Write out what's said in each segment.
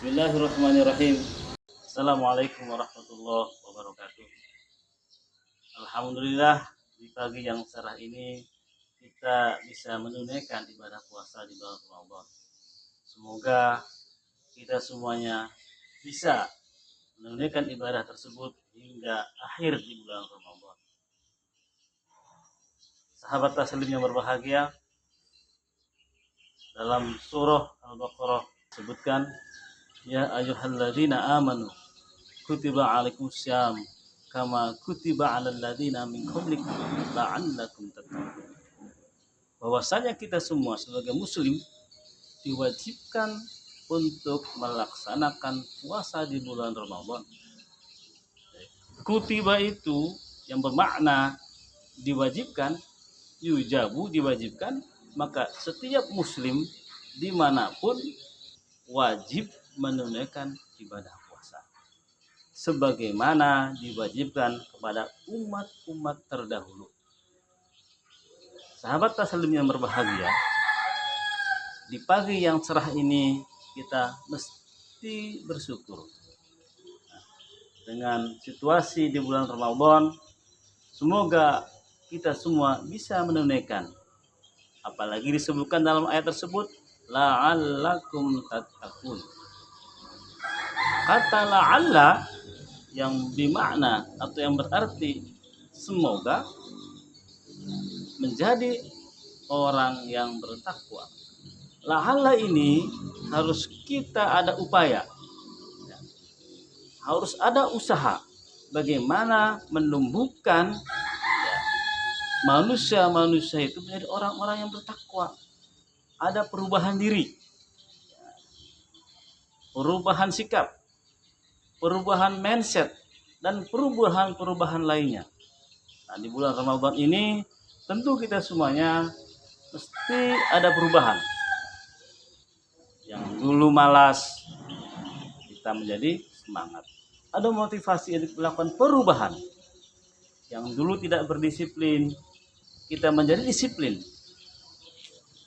Bismillahirrahmanirrahim. Assalamualaikum warahmatullahi wabarakatuh. Alhamdulillah, di pagi yang cerah ini kita bisa menunaikan ibadah puasa di bulan Ramadan. Semoga kita semuanya bisa menunaikan ibadah tersebut hingga akhir di bulan Ramadan. Sahabat taslim yang berbahagia, dalam surah Al-Baqarah disebutkan, ya ayyuhalladzina amanu kutiba alaikumussyam kama kutiba alal ladzina min qablikum la'allakum tattaqun. Bahwasanya kita semua sebagai muslim diwajibkan untuk melaksanakan puasa di bulan Ramadan. Kutiba itu yang bermakna diwajibkan, yujabu diwajibkan, maka setiap muslim dimanapun wajib menunaikan ibadah puasa sebagaimana diwajibkan kepada umat-umat terdahulu. Sahabat taslim yang berbahagia, di pagi yang cerah ini kita mesti bersyukur. Dengan situasi di bulan Ramadan, semoga kita semua bisa menunaikan, apalagi disebutkan dalam ayat tersebut, la'allakum tattaqun. Kata la'alla yang bermakna atau yang berarti semoga menjadi orang yang bertakwa. La'alla ini harus kita ada upaya, harus ada usaha bagaimana menumbuhkan manusia-manusia itu menjadi orang-orang yang bertakwa. Ada perubahan diri, perubahan sikap, perubahan mindset, dan perubahan-perubahan lainnya. Nah, di bulan Ramadan ini tentu kita semuanya mesti ada perubahan. Yang dulu malas, kita menjadi semangat. Ada motivasi untuk melakukan perubahan. Yang dulu tidak berdisiplin, kita menjadi disiplin.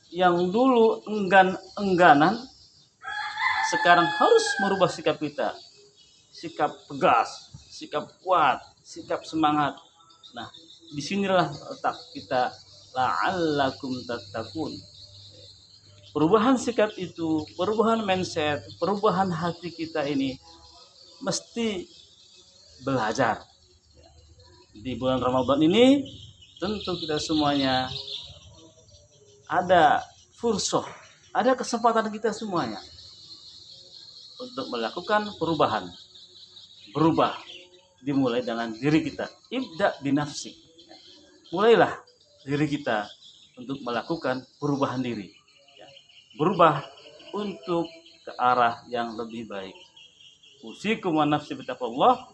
Yang dulu engganan, sekarang harus merubah sikap kita. Sikap tegas, sikap kuat, sikap semangat. Nah, disinilah letak kita, la'allakum tattaqun. Perubahan sikap itu, perubahan mindset, perubahan hati kita ini mesti belajar. Di bulan Ramadan ini tentu kita semuanya ada fursah, ada kesempatan kita semuanya untuk melakukan perubahan. Berubah dimulai dengan diri kita. Ibda binafsi. Mulailah diri kita untuk melakukan perubahan diri. Berubah untuk ke arah yang lebih baik. Usikum wa nafsi bitaqwallah.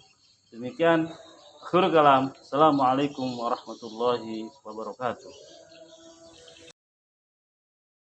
Demikian akhirul kalam. Assalamualaikum warahmatullahi wabarakatuh.